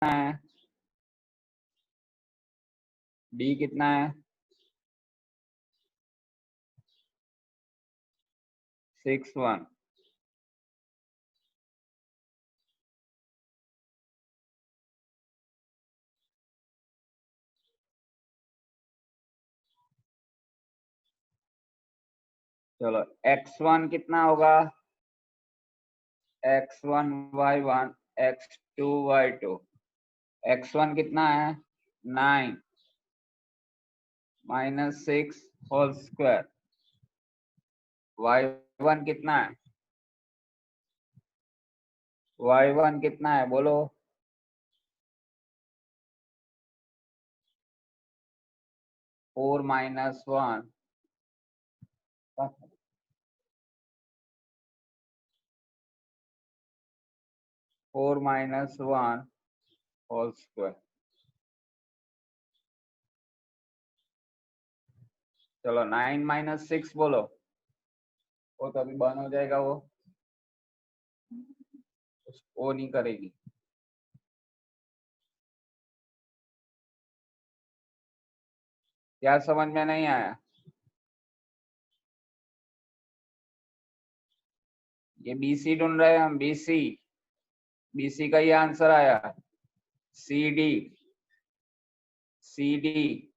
है, डी कितना है, 6 1। चलो x1 कितना होगा, x1 y1 x2 y2। x1 कितना है 9 -6 होल स्क्वायर। y1 कितना है, y1 कितना है बोलो, 4 - 1 4 - 1 होल स्क्वायर। चलो 9 - 6 बोलो, वो तो अभी बंद हो जाएगा, वो नहीं करेगी। क्या समझ में नहीं आया, ये बीसी ढूंढ रहे हैं हम, बीसी, बीसी का ये आंसर आया, C D, C D,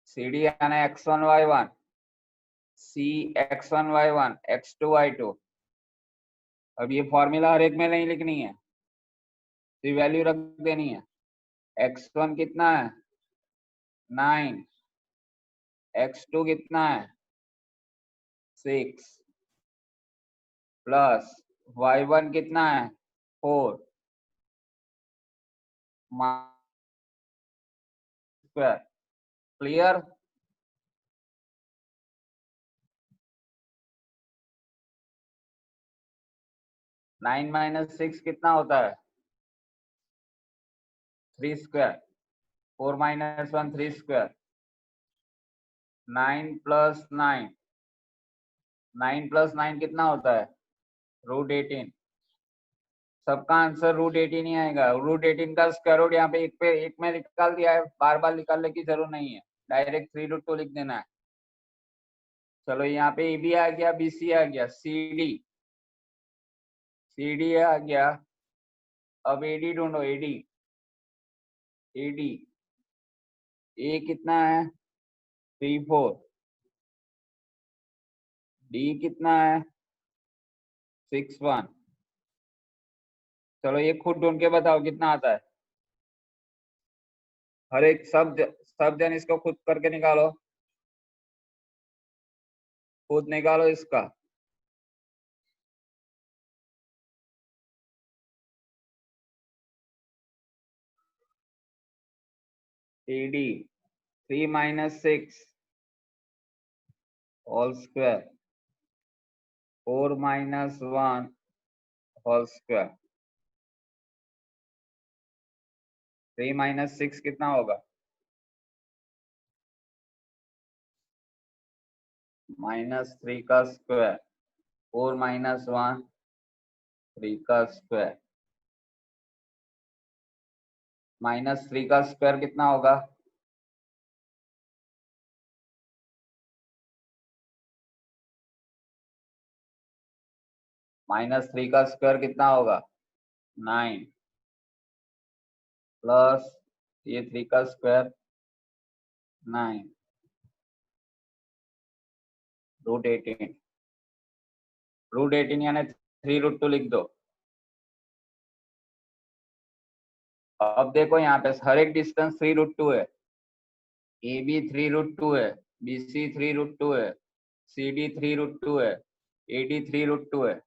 C D यानी x1 y1, सी x1 y1 x2 y2। अब ये फॉर्मूला हर एक में नहीं लिखनी है, तो वैल्यू रख देनी है। x1 कितना है 9, x2 कितना है 6 प्लस y1 कितना है 4 square. Clear, nine minus six कितना होता है 3 स्क्वायर, 4 - 1 3 स्क्वायर, 9 + 9, 9 + 9 कितना होता है √18। सबका आंसर √18 ही आएगा। √18 का स्क्वायर रूट यहाँ पे एक में निकाल दिया है, बार बार निकालने की जरूरत नहीं है, डायरेक्ट 3√2 लिख देना है। चलो यहाँ पे ए बी आ गया, बी सी आ गया, सी डी आ गया। अब एडी ढूंढो, एडी, एडी, ए कितना है 3 4, डी कितना है 6 1। चलो ये खुद ढूंढ के बताओ कितना आता है, हर एक सब जन इसको खुद करके निकालो, खुद निकालो इसका। AD 3 - 6 whole square, 4 - 1 whole square. 3 - 6 कितना होगा -3 का स्क्वायर, 4 - 1 3 का स्क्वायर, -3 का स्क्वायर कितना होगा -3 का स्क्वायर कितना होगा 9 प्लस ये 3 का स्क्वायर 9 √18, √18 यानी 3√2 लिख दो। अब देखो यहाँ पे हर एक डिस्टेंस 3√2 है, ए बी 3√2 है, बी सी 3√2 है, सी डी 3√2 है, ए डी 3√2 है।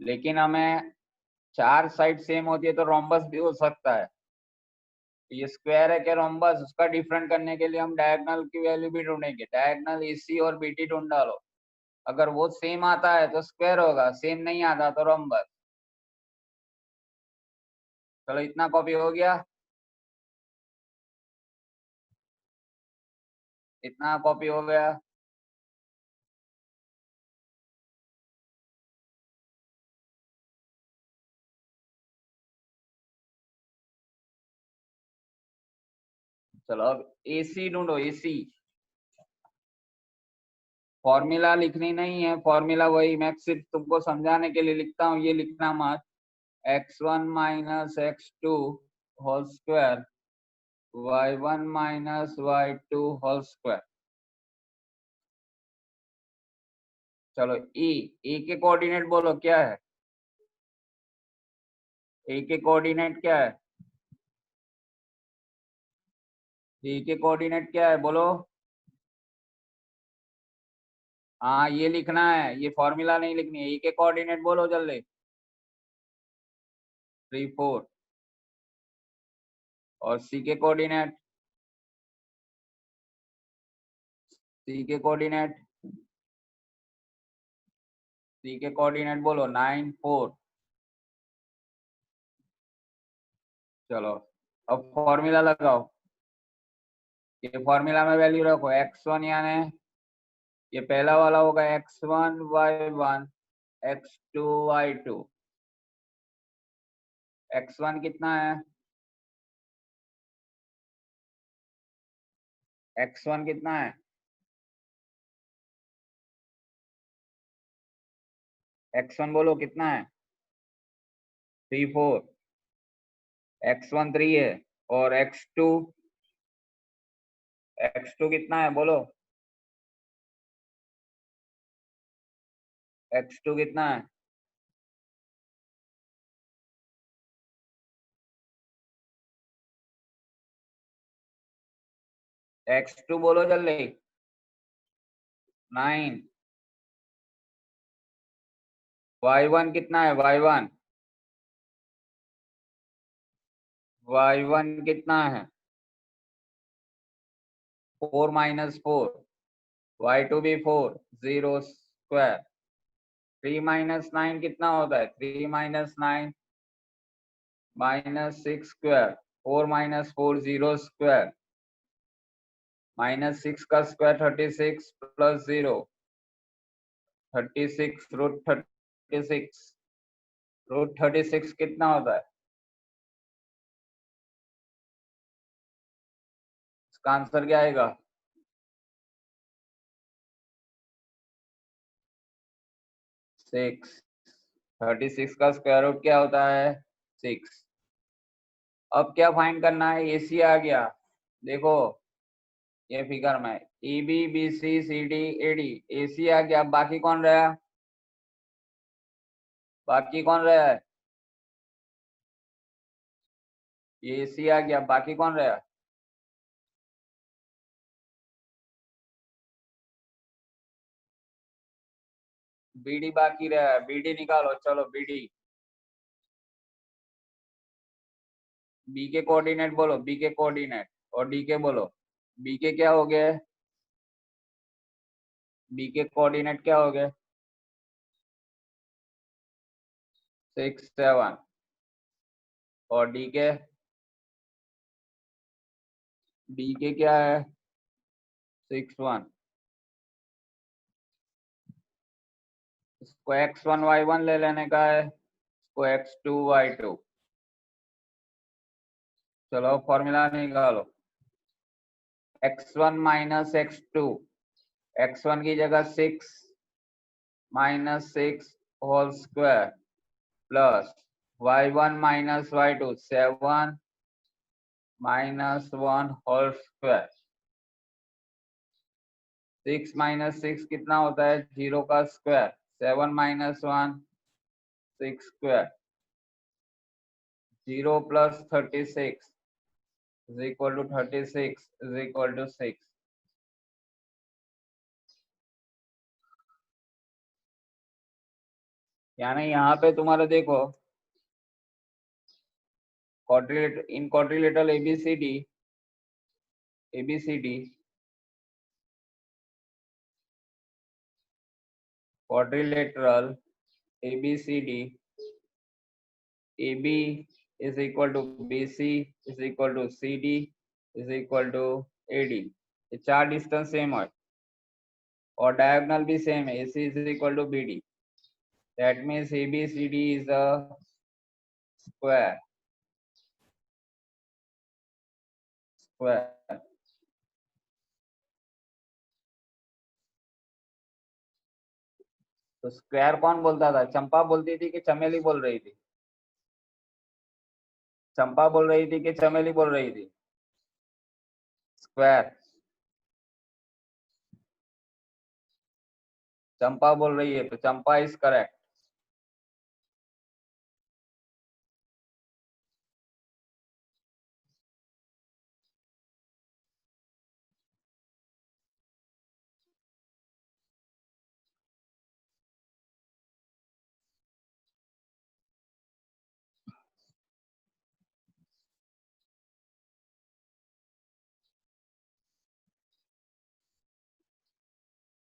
लेकिन हमें चार साइड सेम होती है तो रोम्बस भी हो सकता है। ये स्क्वायर है क्या रोम्बस, उसका डिफरेंट करने के लिए हम डायगोनल की वैल्यू भी ढूंढेंगे। डायगोनल एसी और बीटी ढूंढ डालो, अगर वो सेम आता है तो स्क्वायर होगा, सेम नहीं आता तो रोम्बस। चलो इतना कॉपी हो गया, इतना कॉपी हो गया। चलो अब AC ढूंढो, AC। फॉर्मूला लिखनी नहीं है, फॉर्मूला वही मैं सिर्फ तुमको समझाने के लिए लिखता हूँ, ये लिखना मत। x1 minus x2 whole square y1 minus y2 whole square. चलो E के कोऑर्डिनेट बोलो क्या है? ए के कोऑर्डिनेट क्या है? ए के कोऑर्डिनेट क्या है बोलो? हाँ ये लिखना है, ये फॉर्मूला नहीं लिखनी है। ए के कोऑर्डिनेट बोलो जल्दी। 3 4। और सी के कोऑर्डिनेट, सी के कोऑर्डिनेट, सी के कोऑर्डिनेट बोलो 9 4। चलो अब फॉर्मूला लगाओ। ये फॉर्मूला में वैल्यू रखो x1 यानी ये पहला वाला होगा x1 y1 x2 y2। x1 कितना है? x1 कितना है? x1 बोलो कितना है? 3 4। x1 3 है। और x2 कितना है बोलो? x2 कितना है? x2 बोलो जल्दी। 9। y1 कितना है? y1 कितना है? 4 माइनस 4। y2 भी 4। 0 स्क्वायर। 3 माइनस 9 कितना होता है? 3 minus 9 minus 6 square. 4 minus 4 0 square. Minus 6 का स्क्वायर 36 प्लस 0 36 रूट 36। रूट 36 कितना होता है? इसका आंसर क्या आएगा? 6। 36 का स्क्वायर रूट क्या होता है? 6। अब क्या फाइंड करना है? AC आ गया। देखो ये फिगर में AB BC CD AD AC आ गया। बाकी कौन रहा? बाकी कौन रहा है? ये AC आ गया, बाकी कौन रहा? BD बाकी रहा है। BD निकालो, चलो BD। B के कोऑर्डिनेट बोलो, B के कोऑर्डिनेट। और D के बोलो। B के क्या हो गए? B के कोऑर्डिनेट क्या हो गए? 6 7। और D के क्या है? 6 1। इसको x1 y1 ले लेने का है, इसको x2 y2। चलो फॉर्मूला निकालो। x1 minus x2। x1 की जगह 6 minus 6 whole square plus y1 minus y2 7 minus 1 whole square. 6 minus 6 कितना होता है? 0 का square. 7 minus 1 6 square. 0 plus 36 is equal to 36 is equal to 6। यानी यहाँ पे तुम्हारा देखो इन quadrilateral ABCD quadrilateral ABCD AB is equal to BC is equal to CD is equal to AD। ये चार डिस्टेंस सेम है और डायगोनल भी सेम है। AC is equal to BD। That means ABCD is a square। Square. तो square कौन बोलता था? चंपा बोलती थी कि चमेली बोल रही थी? चंपा बोल रही थी कि चमेली बोल रही थी? स्क्वायर। चंपा बोल रही है, तो चंपा इज करेक्ट।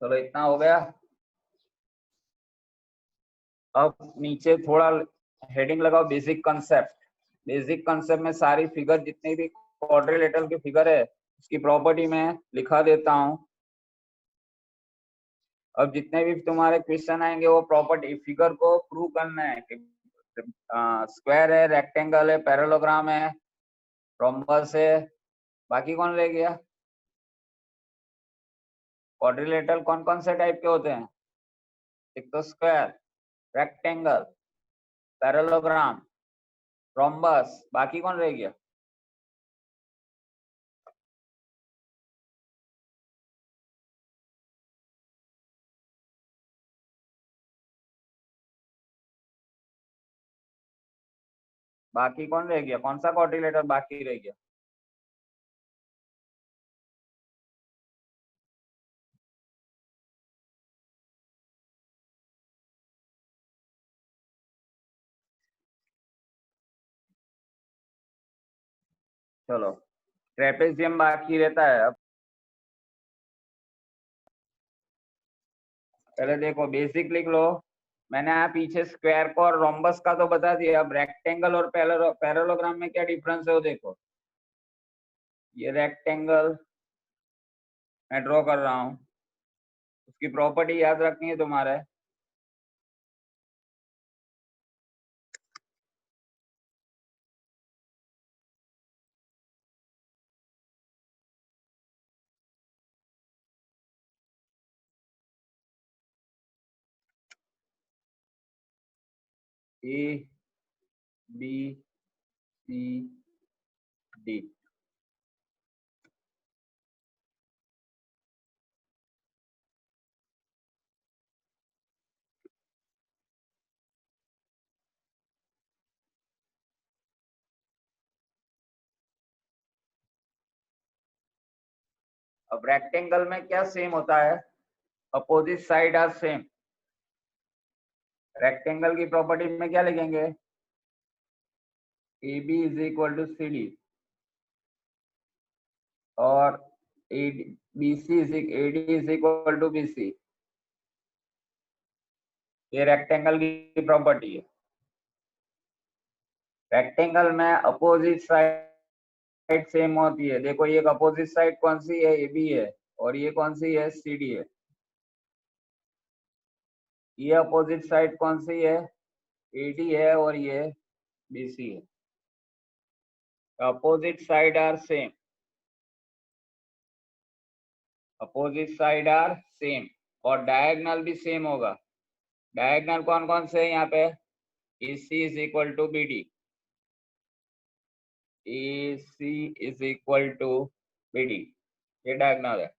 चलो इतना हो गया। अब नीचे थोड़ा हेडिंग लगाओ, बेसिक कंसेप्ट। बेसिक कंसेप्ट में सारी फिगर, जितनी भी क्वाड्रिलेटरल की फिगर है उसकी प्रॉपर्टी में लिखा देता हूं। अब जितने भी तुम्हारे क्वेश्चन आएंगे वो प्रॉपर्टी फिगर को प्रूव करना है कि स्क्वायर है, रेक्टेंगल है, पैरेललोग्राम है, रोम्बस है। बाकी कौन रह गया? क्वाड्रिलेटरल कौन कौन से टाइप के होते हैं? एक तो स्क्वायर, रेक्टेंगल, पैरेललोग्राम, रोम्बस। बाकी कौन रह गया? बाकी कौन रह गया? कौन सा क्वाड्रिलेटरल बाकी रह गया? चलो, ट्रेपेजियम बाकी रहता है। अब पहले देखो, बेसिक लिख लो। मैंने यहाँ पीछे स्क्वायर को और रोम्बस का तो बता दिया। अब रेक्टेंगल और पैरेललोग्राम में क्या डिफरेंस है वो देखो। ये रेक्टेंगल मैं ड्रॉ कर रहा हूँ, उसकी प्रॉपर्टी याद रखनी है तुम्हारे। A B C D. अब रेक्टेंगल में क्या सेम होता है? Opposite side are same. Rectangle की प्रॉपर्टी में क्या लिखेंगे? A B is equal to C D, और B C is A D is equal to B C. ये रेक्टेंगल की प्रॉपर्टी है। रेक्टेंगल में अपोजिट साइड सेम होती है। देखो, ये अपोजिट साइड कौन सी है? ए बी है। और ये कौन सी है? सी डी है। ये अपोजिट साइड कौन सी है? ए डी है, और ये बी सी है। Opposite side are same. Opposite side are same. और डायगोनल भी सेम होगा। डायगोनल कौन कौन से है यहाँ पे? A C is equal to B D. A C is equal to B D, ये डायगोनल है।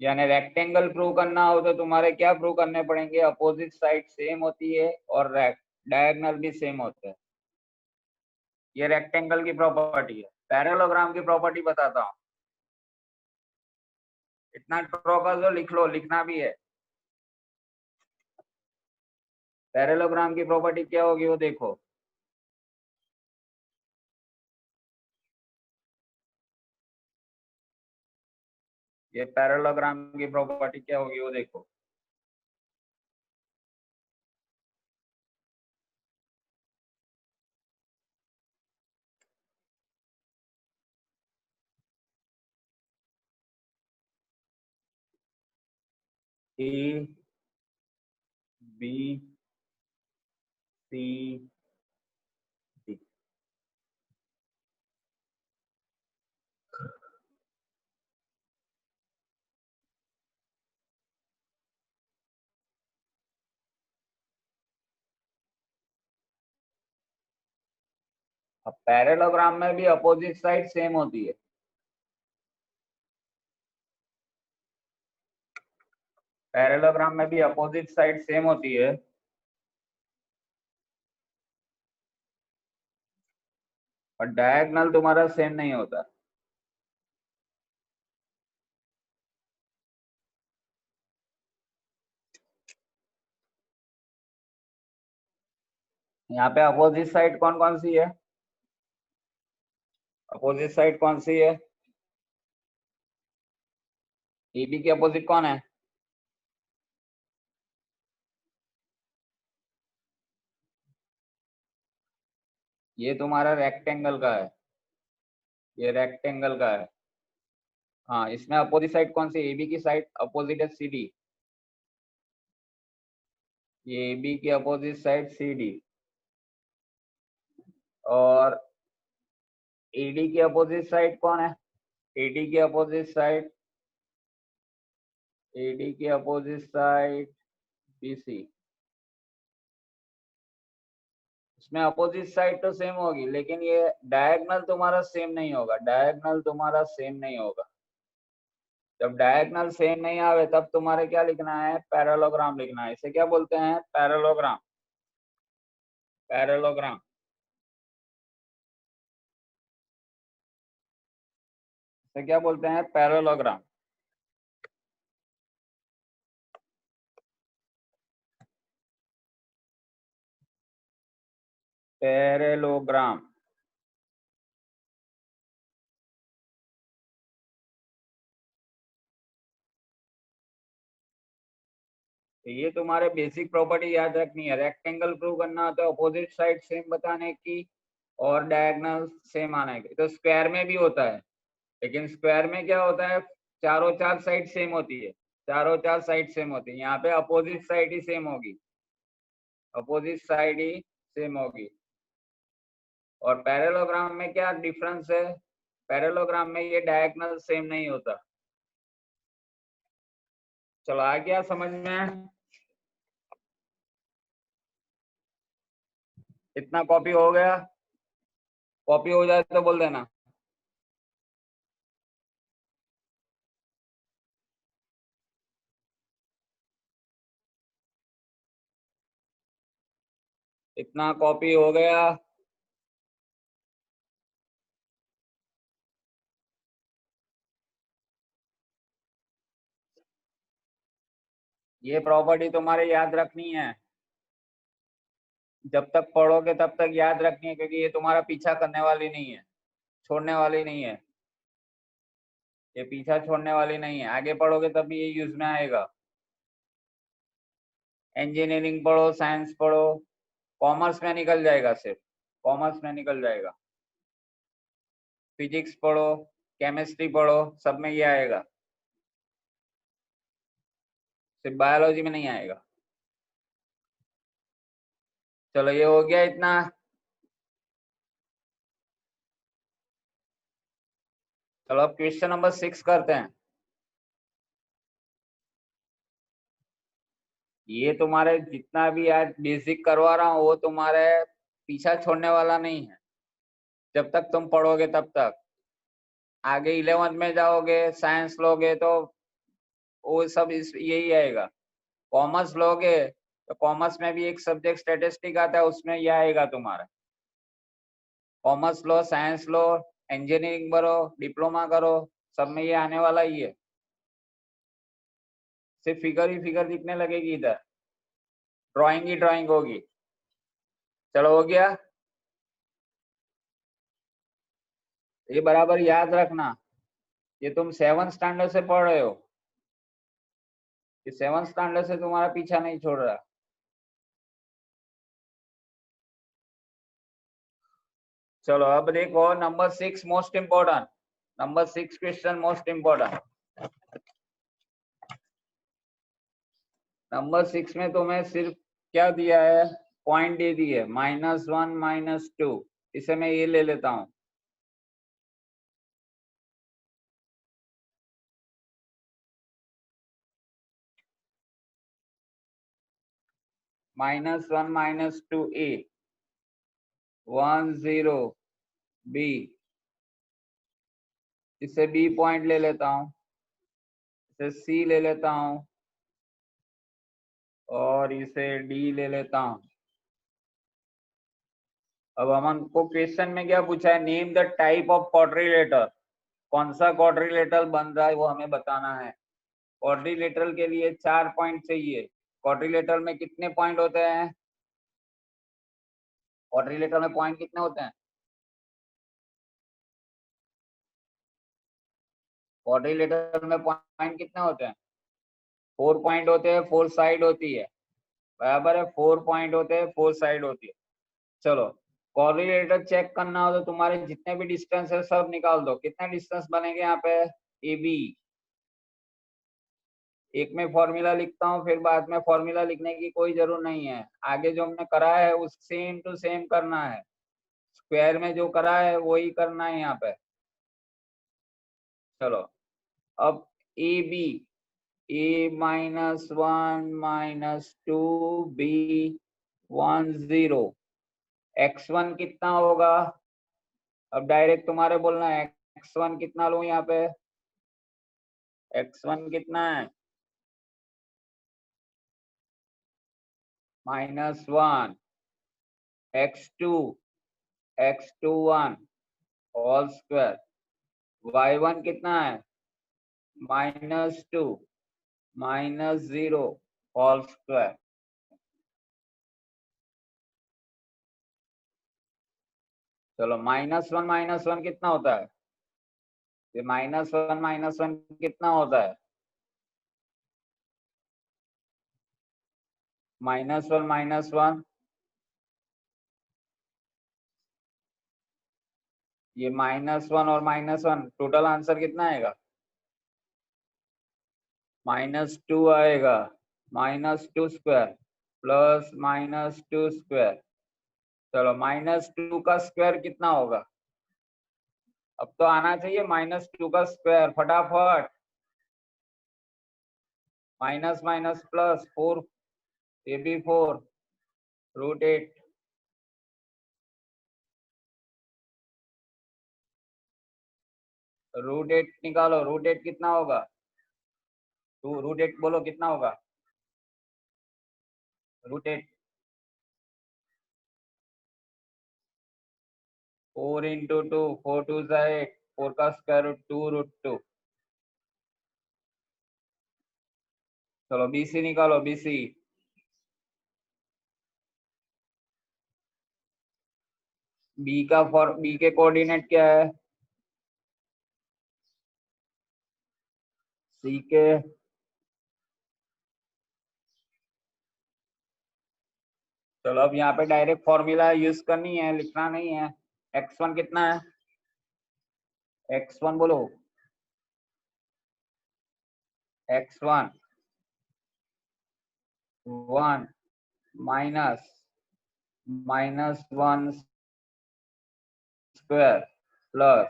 यानी रेक्टेंगल प्रूव करना हो तो तुम्हारे क्या प्रूव करने पड़ेंगे? अपोजिट साइड सेम होती है और डायगोनल भी सेम होते हैं। ये रेक्टेंगल की प्रॉपर्टी है। पैरेललोग्राम की प्रॉपर्टी बताता हूँ। इतना ड्रॉ कर दो, लिख लो, लिखना भी है। पैरेललोग्राम की प्रॉपर्टी क्या होगी वो देखो। ये पैरेललोग्राम की प्रॉपर्टी क्या होगी वो देखो। A B C D. अब पैरेललोग्राम में भी अपोजिट साइड सेम होती है। पैरेललोग्राम में भी अपोजिट साइड सेम होती है। और डायगोनल तुम्हारा सेम नहीं होता। यहाँ पे अपोजिट साइड कौन कौन सी है? अपोजिट साइड कौन सी है? AB की अपोजिट कौन है? ये तुम्हारा रेक्टेंगल का है, ये रेक्टेंगल का है। हाँ, इसमें अपोजिट साइड कौन सी? AB की साइड अपोजिट है CD। ये AB की अपोजिट साइड CD। और AD की अपोजिट साइड कौन है? AD की अपोजिट साइड, AD की अपोजिट साइड BC। इसमें अपोजिट साइड तो सेम होगी, लेकिन ये डायगोनल तुम्हारा सेम नहीं होगा। डायगोनल तुम्हारा सेम नहीं होगा। जब डायगोनल सेम नहीं आवे तब तुम्हारे क्या लिखना है? पैरेललोग्राम लिखना है। इसे क्या बोलते हैं? पैरेललोग्राम। पैरेललोग्राम इसे क्या बोलते हैं? पैरेललोग्राम। पैरेललोग्राम। तो ये तुम्हारे बेसिक प्रॉपर्टी याद रखनी है। रेक्टेंगल प्रूव करना होता है अपोजिट साइड सेम बताने की, और डायगोनल सेम आने की। तो स्क्वायर में भी होता है, लेकिन स्क्वायर में क्या होता है? चारों चार साइड सेम होती है। चारों चार साइड सेम होती है। यहाँ पे अपोजिट साइड ही सेम होगी। अपोजिट साइड ही सेम होगी। और पैरेललोग्राम में क्या डिफरेंस है? पैरेललोग्राम में ये डायगोनल सेम नहीं होता। चलो आ गया समझ में? इतना कॉपी हो गया? कॉपी हो जाए तो बोल देना। इतना कॉपी हो गया? ये प्रॉपर्टी तुम्हारे याद रखनी है। जब तक पढ़ोगे तब तक याद रखनी है, क्योंकि ये तुम्हारा पीछा करने वाली नहीं है, छोड़ने वाली नहीं है। ये पीछा छोड़ने वाली नहीं है। आगे पढ़ोगे तब भी ये यूज में आएगा। इंजीनियरिंग पढ़ो, साइंस पढ़ो, कॉमर्स में निकल जाएगा, सिर्फ कॉमर्स में निकल जाएगा। फिजिक्स पढ़ो, केमिस्ट्री पढ़ो, सब में ये आएगा। सिर्फ बायोलॉजी में नहीं आएगा। चलो ये हो गया इतना। चलो अब क्वेश्चन नंबर 6 करते हैं। ये तुम्हारे जितना भी आज बेसिक करवा रहा हूँ वो तुम्हारे पीछा छोड़ने वाला नहीं है। जब तक तुम पढ़ोगे तब तक। आगे 11th में जाओगे, साइंस लोगे तो वो सब इस यही आएगा। कॉमर्स लोगे तो कॉमर्स में भी एक सब्जेक्ट स्टैटिस्टिक आता है, उसमें ये आएगा तुम्हारा। कॉमर्स लो, साइंस लो, इंजीनियरिंग करो, डिप्लोमा करो, सब में ये आने वाला ही है। सिर्फ फिगर ही फिगर दिखने लगेगी इधर, ड्राइंग ही ड्राइंग होगी। चलो हो गया? ये बराबर याद रखना। ये तुम 7th स्टैंडर्ड से पढ़ रहे हो। ये 7th स्टैंडर्ड से तुम्हारा पीछा नहीं छोड़ रहा। चलो अब देखो number 6 most important. Number 6 question most important. Number 6 में तुम्हें सिर्फ क्या दिया है? पॉइंट दे दी है, -1 -2। इसे मैं ये ले लेता हूं। -1 -2 A 1 0 बी, इसे बी पॉइंट ले लेता हूं, इसे सी ले लेता हूं और इसे डी ले लेता हूं। अब हमको क्वेश्चन में क्या पूछा है, name the type of quadrilateral, कौन सा क्वाड्रिलेटर बन रहा है वो हमें बताना है। क्वाड्रिलेटरल के लिए 4 पॉइंट चाहिए। क्वाड्रिलेटरल में कितने पॉइंट होते हैं, क्वाड्रिलेटरल में पॉइंट कितने होते हैं, क्वाड्रिलेटरल में पॉइंट कितने होते हैं, 4 पॉइंट होते हैं, 4 साइड होती है, बराबर है, 4 पॉइंट होते हैं, 4 साइड होती है। चलो क्वाड्रिलेटर चेक करना हो तो तुम्हारे जितने भी डिस्टेंस है सब निकाल दो। कितने डिस्टेंस बनेंगे यहाँ पे, ए बी। एक में फॉर्मूला लिखता हूँ, फिर बाद में फॉर्मूला लिखने की कोई जरूरत नहीं है, आगे जो हमने करा है उस सेम टू सेम करना है, स्क्वायर में जो करा है वही करना है यहाँ पे। चलो अब A B, A -1 -2 B 1 0, x1 कितना होगा। अब डायरेक्ट तुम्हारे बोलना है x1 कितना लूं यहाँ पे, x1 कितना है -1, x2 x21 whole square, y1 कितना है -2 -0 होल स्क्वायर। चलो -1 कितना होता है, ये -1 कितना होता है, -1 ये -1 और -1 टोटल आंसर कितना आएगा, -2 आएगा, -2 स्क्वायर प्लस -2 स्क्वायर। चलो -2 का स्क्वायर कितना होगा, अब तो आना चाहिए -2 का स्क्वायर, फटाफट, माइनस माइनस प्लस 4, ये भी 4 √8, √8 निकालो, √8 कितना होगा, √8 बोलो कितना होगा, √8 4 × 2 4 2 8, 4 का स्क्वायर रूट 2 √2। चलो बीसी निकालो, बीसी, बी के कोऑर्डिनेट क्या है, सी के, चलो अब यहाँ पे डायरेक्ट फॉर्मूला यूज करनी है, लिखना नहीं है। x1 कितना है, x1 बोलो, x1 1 -1 स्क्वायर प्लस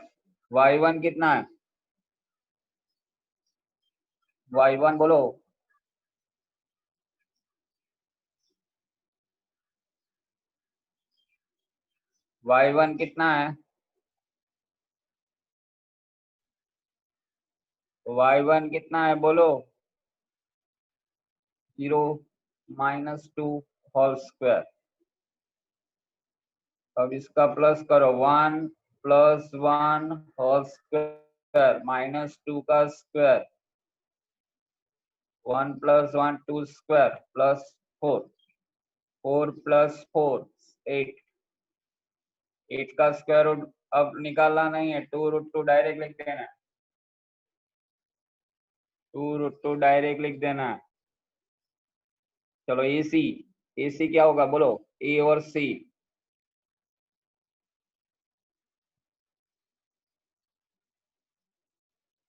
y1 कितना है, y1 बोलो, y1 कितना है, y1 कितना है बोलो, 0 -2 होल स्क्वायर। अब इसका प्लस करो, 1 + 1 होल स्क्वायर -2 का स्क्वायर, 1 + 1 2 स्क्वायर प्लस 4, 4 + 4 8, 8 का स्क्वायर रूट अब निकालना नहीं है, 2 √2 डायरेक्ट लिख देना, 2 √2 डायरेक्ट लिख देना। चलो एसी, एसी क्या होगा बोलो, ए और सी,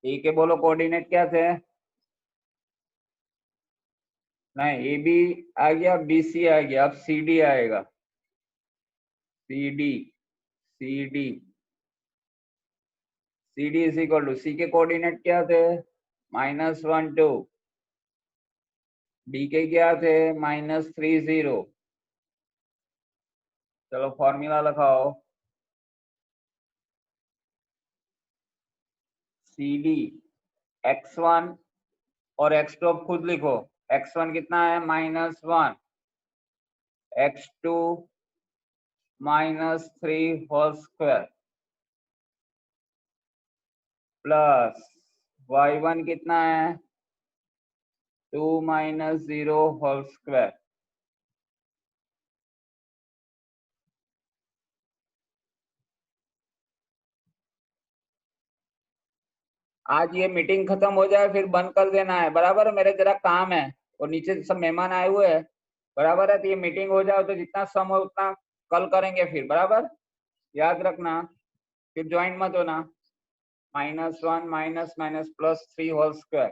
ए के बोलो कोऑर्डिनेट क्या थे, नहीं ए बी आ गया, बी सी आ गया, अब सी डी आएगा, C D, C D, C D is equal to, C के कोऑर्डिनेट क्या थे -1 2, डी के क्या थे -3 0। चलो फॉर्मूला लगाओ, CD x1 और x2 अब खुद लिखो। x1 कितना है -1, x2 -3 whole square plus y1 कितना है 2 - 0 होल स्क्वायर। आज ये मीटिंग खत्म हो जाए फिर बंद कर देना है, बराबर है? मेरे जरा काम है और नीचे सब मेहमान आए हुए हैं, बराबर है? तो ये मीटिंग हो जाए तो जितना सम हो उतना कल करेंगे फिर, बराबर? याद रखना, फिर ज्वाइन मत होना। -1 minus minus plus 3 whole square,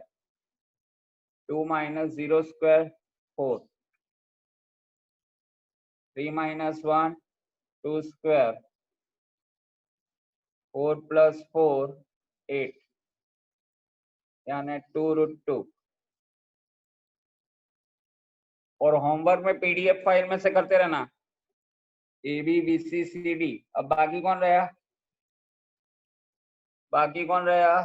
2 - 0 square 4, 3 - 1 2 square, 4 + 4 8, यानी 2√2। और होमवर्क में PDF फाइल में से करते रहना, AB BC CD। अब बाकी कौन रहा?